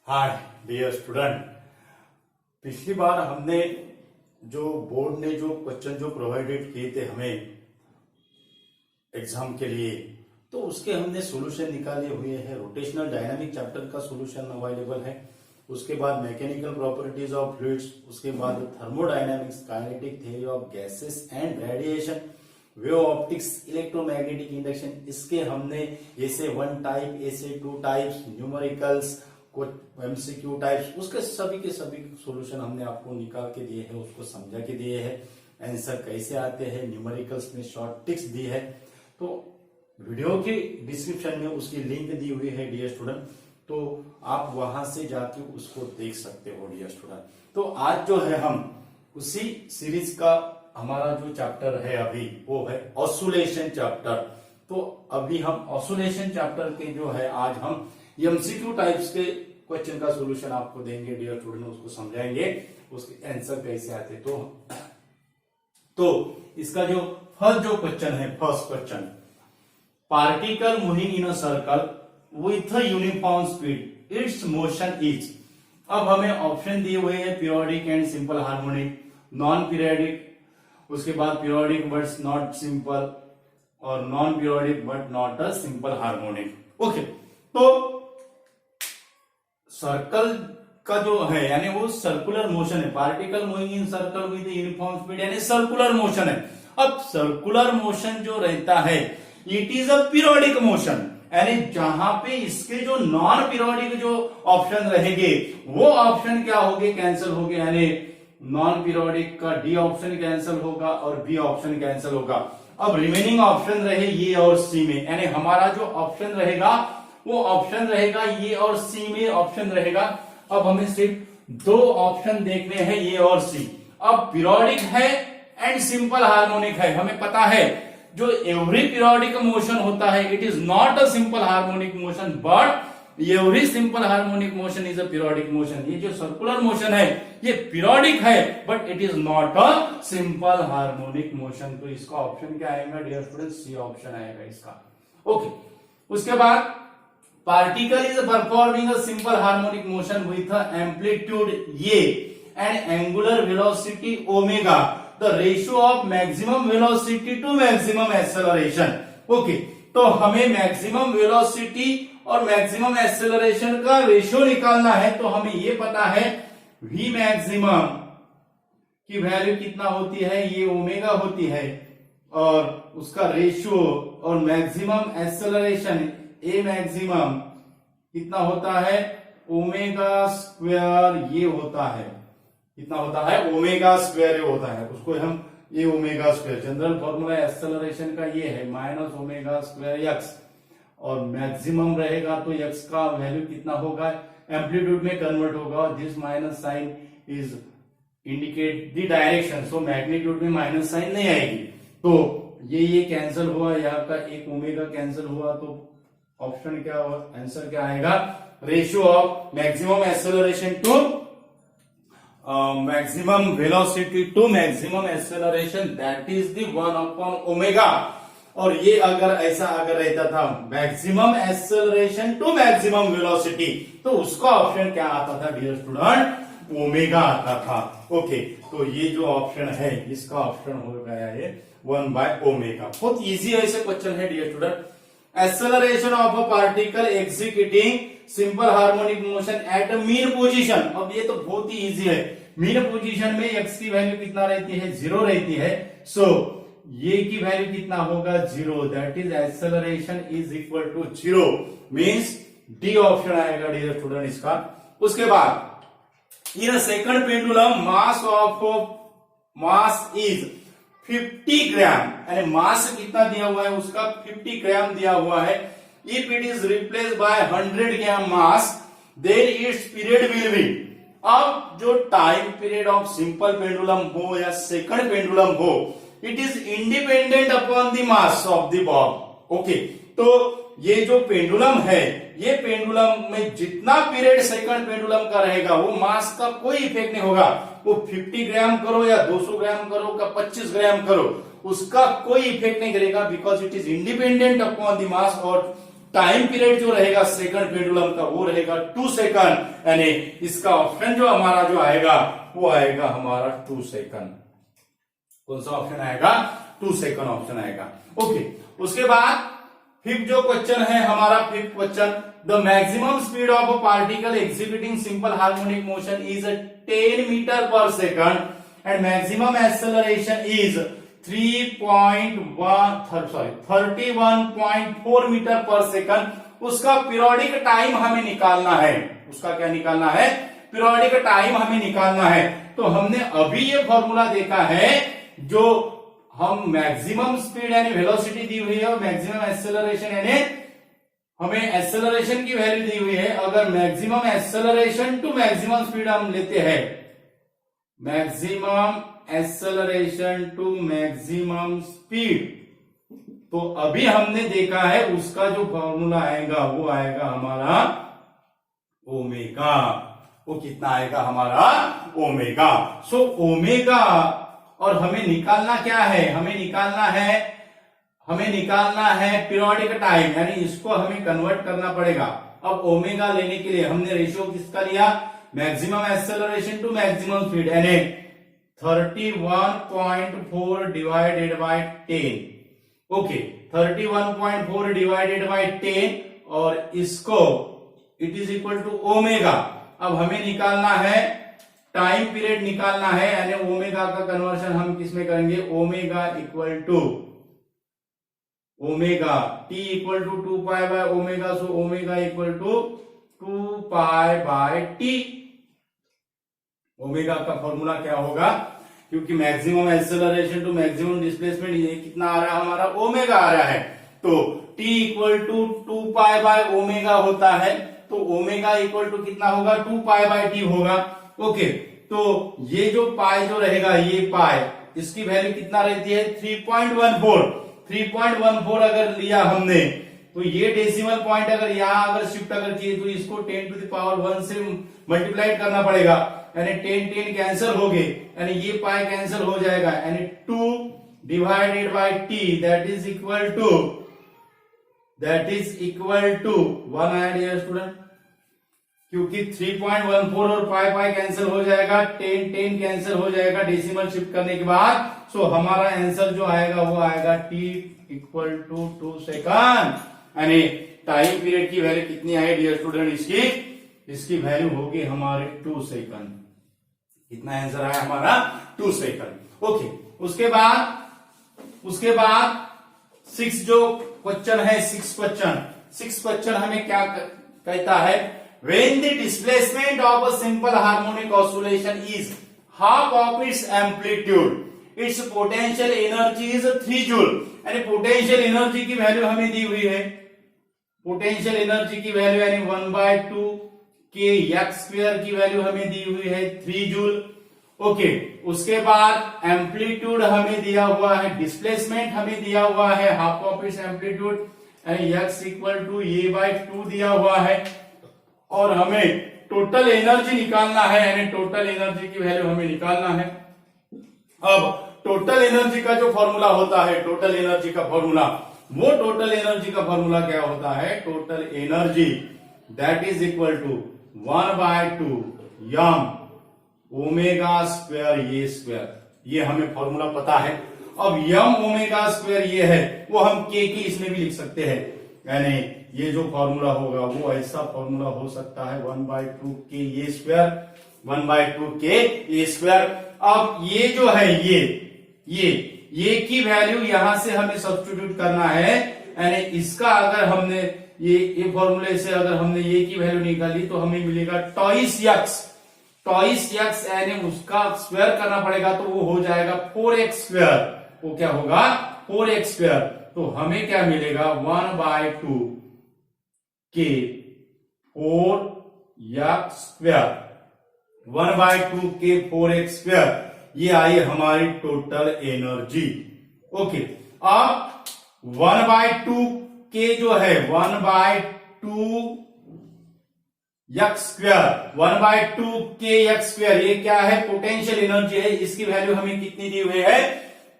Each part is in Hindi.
Hi dear student. पिछली बार हमने जो बोर्ड ने जो क्वेश्चन जो प्रोवाइडेड किए थे हमें एग्जाम के लिए, तो उसके हमने सॉल्यूशन निकाले हुए हैं। रोटेशनल डायनामिक चैप्टर का सॉल्यूशन अवेलेबल है। उसके बाद मैकेनिकल प्रॉपर्टीज ऑफ फ्लूइड्स, उसके बाद thermodynamics, kinetic theory of gases and radiation, wave optics, electromagnetic induction, इसके हमने ऐसे 1 टाइप, ऐसे 2 टाइप्स, न्यूमेरिकल्स, एमसीक्यू टाइप्स, उसके सभी के सभी सॉल्यूशन हमने आपको निकाल के दिए हैं, उसको समझा के दिए हैं। आंसर कैसे आते हैं, न्यूमेरिकल्स में शॉर्ट टिप्स दी है। तो वीडियो के डिस्क्रिप्शन में उसकी लिंक दी हुई है डियर स्टूडेंट, तो आप वहां से जाके उसको देख सकते हो डियर स्टूडेंट। तो आज जो है हम उसी सीरीज का हमारा जो चैप्टर है अभी वो है ऑसिलेशन चैप्टर। तो अभी हम ऑसिलेशन चैप्टर के जो है आज हम एमसीक्यू टाइप्स के क्वेश्चन का सॉल्यूशन आपको देंगे डियर स्टूडेंट, उसको समझाएंगे उसके आंसर कैसे आते। तो इसका जो फर्स्ट क्वेश्चन है, first question, particle moving in a circle with a uniform speed, it's motion is. अब हमें ऑप्शन दिए हुए हैं periodic and simple harmonic, non periodic, उसके बाद पीरियोडिक बट नॉट सिंपल, और non periodic but not a simple harmonic. Okay, तो सर्कल का जो है यानी वो सर्कुलर मोशन है, particle moving in circle with uniform speed यानी सर्कुलर मोशन है। अब सर्कुलर मोशन जो रहता है it is a periodic motion, यानी जहां पे इसके जो नॉन पीरियोडिक जो ऑप्शन रहेंगे वो ऑप्शन क्या होंगे, कैंसिल हो गए, यानी नॉन पीरियोडिक का डी ऑप्शन कैंसिल होगा और बी ऑप्शन कैंसिल होगा। अब रिमेनिंग ऑप्शन रहे ये और सी में, यानी हमारा जो ऑप्शन रहेगा वो ऑप्शन रहेगा ये और सी में ऑप्शन रहेगा। अब हमें सिर्फ 2 ऑप्शन देखने हैं, ये और सी। अब पीरियोडिक है एंड सिंपल हार्मोनिक है, हमें पता है जो एवरी पीरियोडिक मोशन होता है it is not a simple harmonic motion but every simple harmonic motion is a periodic motion. ये जो सर्कुलर मोशन है ये पीरियोडिक है but it is not a simple harmonic motion. तो इसका ऑप्शन क्या आएगा डियर स्टूडेंट, सी ऑप्शन आएगा इसका। ओके, उसके बाद particle is performing a simple harmonic motion with a amplitude a and angular velocity omega, the ratio of maximum velocity to maximum acceleration। okay, तो हमें मैक्सिमम वेलोसिटी और मैक्सिमम एक्सेलरेशन का रेशियो निकालना है। तो हमें ये पता है v मैक्सिमम की वैल्यू कितना होती है, ये ओमेगा होती है, और उसका रेशियो और मैक्सिमम एक्सेलरेशन ए मैक्सिमम कितना होता है, ओमेगा स्क्वायर ये होता है, कितना होता है, ओमेगा स्क्वायर ये होता है, उसको हम ये omega square, general formula acceleration का ये है माइनस ओमेगा स्क्वायर एक्स, और मैक्सिमम रहेगा तो एक्स का वैल्यू कितना होगा, एम्पलीट्यूड में कन्वर्ट होगा, और this minus sign is indicate the direction, so magnitude में माइनस साइन नहीं आएगी। तो ये कैंसिल हुआ, यहाँ का एक ओमेगा कैंसिल हुआ, तो ऑप्शन क्या हुआ, आंसर क्या आएगा, ratio of maximum acceleration to maximum velocity to maximum acceleration, that is the 1/ओमेगा। और ये अगर ऐसा अगर रहता था maximum acceleration to maximum velocity, तो उसका ऑप्शन क्या आता था डियर स्टूडेंट, ओमेगा आता था। ओके, तो ये जो ऑप्शन है इसका ऑप्शन हो गया है 1/ओमेगा। बहुत इजी ऐसे क्वेश्चन है dear student. Acceleration of a particle executing simple harmonic motion at a mean position. अब ये तो बहुत ही इजी है, मीन पोजीशन में एक्स की वैल्यू कितना रहती है, 0 रहती है, सो ये की वैल्यू कितना होगा, 0, that is acceleration is equal to 0, means D option आएगा डियर स्टूडेंट इसका। उसके बाद in a second pendulum mass is 50 gram, यानी मास कितना दिया हुआ है उसका 50 ग्राम दिया हुआ है। If it is replace by 100 gram mass then its period will be. अब जो time period of simple pendulum हो या सेकंड पेंडुलम हो, it is independent upon the mass of the bob. Okay, तो ये जो पेंडुलम है ये पेंडुलम में जितना पीरियड सेकंड पेंडुलम का रहेगा वो मास का कोई इफेक्ट नहीं होगा, वो 50 ग्राम करो या 200 ग्राम करो का 25 ग्राम करो, उसका कोई इफेक्ट नहीं करेगा, because it is independent upon the मास और टाइम पीरियड जो रहेगा सेकंड पेंडुलम का वो रहेगा 2 सेकंड, यानी इसका ऑप्शन जो हमारा जो आएगा वो आएगा हमारा 2 सेकंड। कौन सा ऑप्शन आएगा? 2 सेकंड ऑप्शन आएगा। ओके, उसके बाद फिफ्थ जो क्वेश्चन है हमारा, fifth question, the maximum speed of a particle exhibiting simple harmonic motion is 10 metre per second and maximum acceleration is 31.4 metre per second. उसका पीरियोडिक टाइम हमें निकालना है। उसका क्या निकालना है? पीरियोडिक टाइम हमें निकालना है। तो हमने अभी ये फॉर्मूला देखा है, जो हम मैक्सिमम स्पीड यानी वेलोसिटी दी हुई है और मैक्सिमम एक्सेलरेशन यानी हमें एक्सेलरेशन की वैल्यू दी हुई है। अगर maximum acceleration to maximum speed हम लेते हैं, maximum acceleration to maximum speed, तो अभी हमने देखा है उसका जो फॉर्मूला आएगा वो आएगा हमारा ओमेगा। वो कितना आएगा हमारा? ओमेगा। सो ओमेगा, और हमें निकालना क्या है? हमें निकालना है पीरियोडिक टाइम, यानी इसको हमें कन्वर्ट करना पड़ेगा। अब ओमेगा लेने के लिए हमने रेशियो किसका लिया? Maximum acceleration to maximum speed, यानी 31.4 divided by 10। Okay, 31.4 divided by 10 और इसको it is equal to omega. अब हमें निकालना है टाइम पीरियड निकालना है, यानी ओमेगा का कन्वर्शन हम किस में करेंगे? Omega equal to omega T equal to 2 pi by omega, so omega equal to 2 pi by T. Omega का फॉर्मूला क्या होगा? क्योंकि maximum acceleration to maximum displacement ये कितना आ रहा है हमारा? ओमेगा आ रहा है। तो T equal to 2 pi by omega होता है, तो ओमेगा इक्वल टू कितना होगा? 2 पाई बाय टी होगा। ओके, तो ये जो पाई जो रहेगा, ये पाई, इसकी वैल्यू कितना रहती है? 3.14 अगर लिया हमने, तो ये डेसिमल पॉइंट अगर यहां अगर शिफ्ट अगर किए तो इसको 10 टू द पावर 1 से मल्टीप्लाई करना पड़ेगा, यानी 10 कैंसिल हो गए, यानी ये पाई कैंसिल हो जाएगा, यानी 2 divided by T that is equal to 1 आया स्टूडेंट, क्योंकि 3.14 और पाई कैंसिल हो जाएगा, 10 कैंसिल हो जाएगा डेसिमल शिफ्ट करने के बाद। सो हमारा आंसर जो आएगा वो आएगा टी इक्वल टू 2 सेकंड, यानी टाइम पीरियड की वैल्यू कितनी आई डियर स्टूडेंट? इसकी वैल्यू होगी हमारे 2 सेकंड। कितना आंसर आया हमारा? 2 सेकंड। ओके, उसके बाद 6 जो क्वेश्चन है, 6 क्वेश्चन हमें क्या कहता है? When the displacement of a simple harmonic oscillation is half of its amplitude, its potential energy is 3 joule. यानी पोटेंशियल एनर्जी की वैल्यू हमें दी हुई है, पोटेंशियल एनर्जी की वैल्यू यानी 1/2 के एक्स स्क्वायर की वैल्यू हमें दी हुई है 3 जूल। ओके, उसके बाद एम्पलीट्यूड हमें दिया हुआ है, डिस्प्लेसमेंट हमें दिया हुआ है हाफ ऑफ इट्स एम्पलीट्यूड, यानी एक्स इक्वल टू a/2 दिया हुआ है, और हमें टोटल एनर्जी निकालना है, यानी टोटल एनर्जी की वैल्यू हमें निकालना है। अब टोटल एनर्जी का जो फॉर्मूला होता है, टोटल एनर्जी का फॉर्मूला क्या होता है? Total energy that is equal to 1/2 m omega square A square, ये हमें फॉर्मूला पता है। अब यम ओमेगा स्क्वायर ये है, वो हम के की इसमें भी लिख सकते हैं, यानी ये जो फॉर्मूला होगा वो ऐसा फॉर्मूला हो सकता है 1/2 के ए स्क्वायर, 1/2 के ए स्क्वायर। अब ये जो है ये की वैल्यू यहां से हमें सब्स्टिट्यूट करना है, यानी इसका अगर हमने ये फॉर्मूले से अगर हमने ये की वैल्यू निकाली तो हमें मिलेगा ट्वाइस एक्स, यानी उसका स्क्वायर करना पड़ेगा, तो वो हो जाएगा 4x स्क्वायर। वो क्या होगा? 4x square. तो हमें क्या मिलेगा? 1/2 के 4x स्क्वायर, 1/2 के 4x स्क्वायर, ये आई हमारी टोटल एनर्जी। ओके, अब 1/2 के जो है 1/2 एक्स स्क्वायर, 1/2 के एक्स स्क्वायर, ये क्या है? पोटेंशियल एनर्जी है। इसकी वैल्यू हमें कितनी दी हुई है?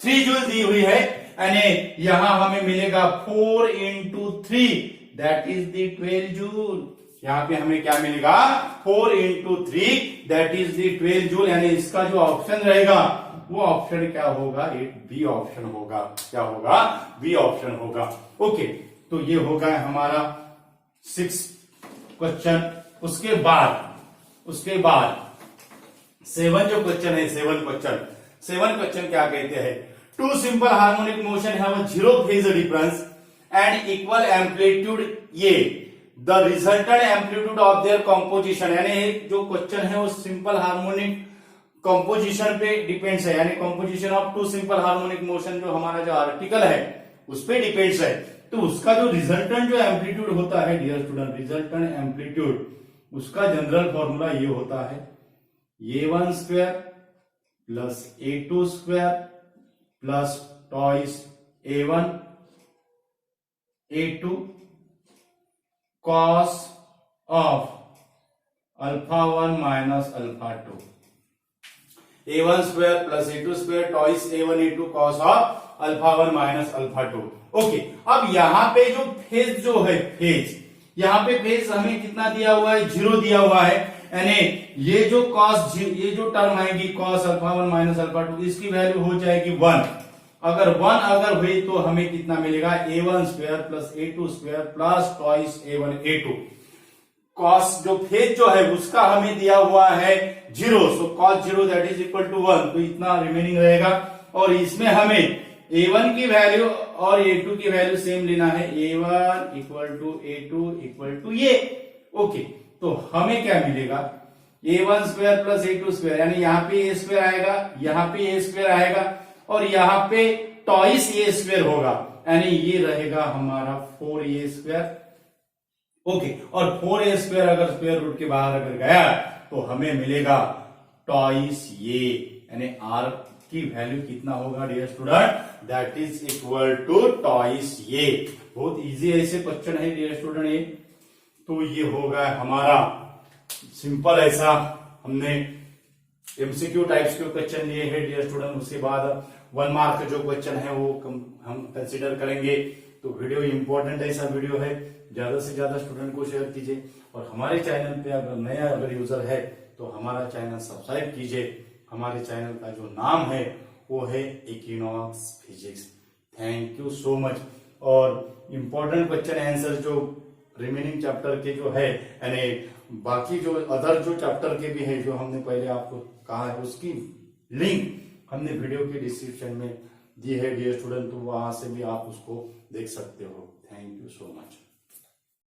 3 जूल दी हुई है, यानी यहां हमें मिलेगा 4 × 3 दैट इज द 12 जूल। यहाँ पे हमें क्या मिलेगा 4 into 3 that is the 12 joule, यानी इसका जो ऑप्शन रहेगा वो ऑप्शन क्या होगा, एक बी ऑप्शन होगा। क्या होगा, बी ऑप्शन होगा। ओके, तो ये होगा हमारा 6 क्वेश्चन। उसके बाद 7 जो क्वेश्चन है, 7 क्वेश्चन क्या कहते हैं, two simple harmonic motion have a zero phase difference and equal amplitude A, the resultant amplitude of their composition, यानी जो क्वेश्चन है वो सिंपल हार्मोनिक कंपोजिशन पे डिपेंड्स है, यानी composition of two simple harmonic motion जो हमारा जो आर्टिकल है उस पे डिपेंड्स है। तो उसका जो रिजल्टेंट जो एम्पलीट्यूड होता है डियर स्टूडेंट, रिजल्टेंट एम्पलीट्यूड, उसका जनरल फॉर्मूला ये होता है a1 square plus a2 square plus twice a1 a2 cos of alpha 1 minus alpha 2, a1 square plus a2 square twice a1 a2 cos of alpha 1 minus alpha 2। Okay, अब यहाँ पे जो फेज जो है, यहाँ पे फेज हमें कितना दिया हुआ है, 0 दिया हुआ है, यानी ये जो cos, ये जो टर्म आएगी cos अल्फा 1 माइनस अल्फा 2, इसकी वैल्यू हो जाएगी 1। अगर 1 अगर हुई तो हमें कितना मिलेगा, a1 square plus a2 square plus twice a1 a2। cos जो फेज जो है उसका हमें दिया हुआ है 0, so cos 0 that is equal to 1, तो इतना रिमेनिंग रहेगा। और इसमें हमें a1 की वैल्यू और a2 की वैल्यू सेम लेना है, a1 equal to a2 equal to ये। ओके, तो हमें क्या मिलेगा, a1 square plus a2 square, यानी यहाँ पे a स्क्वायर आएगा, यहाँ पे a स्क्वायर आएगा और यहाँ पे टॉइस a स्क्वायर होगा, यानी ये रहेगा हमारा 4a स्क्वायर। ओके, और 4a स्क्वायर अगर स्क्वायर रूट के बाहर अगर गया तो हमें मिलेगा टॉइस ये, यानी r की वैल्यू कितना होगा dear student, that is equal to twice ये। बहुत इजी ऐसे क्वेश्चन है डियर स्टूडेंट ये। तो ये होगा हमारा सिंपल, ऐसा हमने एमसीक्यू टाइप्स के क्वेश्चन लिए हैं डियर स्टूडेंट। उसके बाद 1 मार्क जो क्वेश्चन है वो हम कंसिडर करेंगे। तो वीडियो इंपॉर्टेंट ऐसा वीडियो है, ज्यादा से ज्यादा स्टूडेंट को शेयर कीजिए। और हमारे चैनल पे अगर नया यूजर है तो हमारा चैनल सब्सक्राइब कीजिए। हमारे चैनल का जो नाम है वो है equinox physics. Thank you so much. और इम्पोर्टेंट क्वेश्चन आंसर जो रिमेनिंग चैप्टर के जो है, यानी बाकी जो अदर जो चैप्टर के भी है जो हमने पहले आपको कहा है, उसकी लिंक हमने वीडियो के डिस्क्रिप्शन में दी है डियर स्टूडेंट, तो वहां से भी आप उसको देख सकते हो। Thank you so much.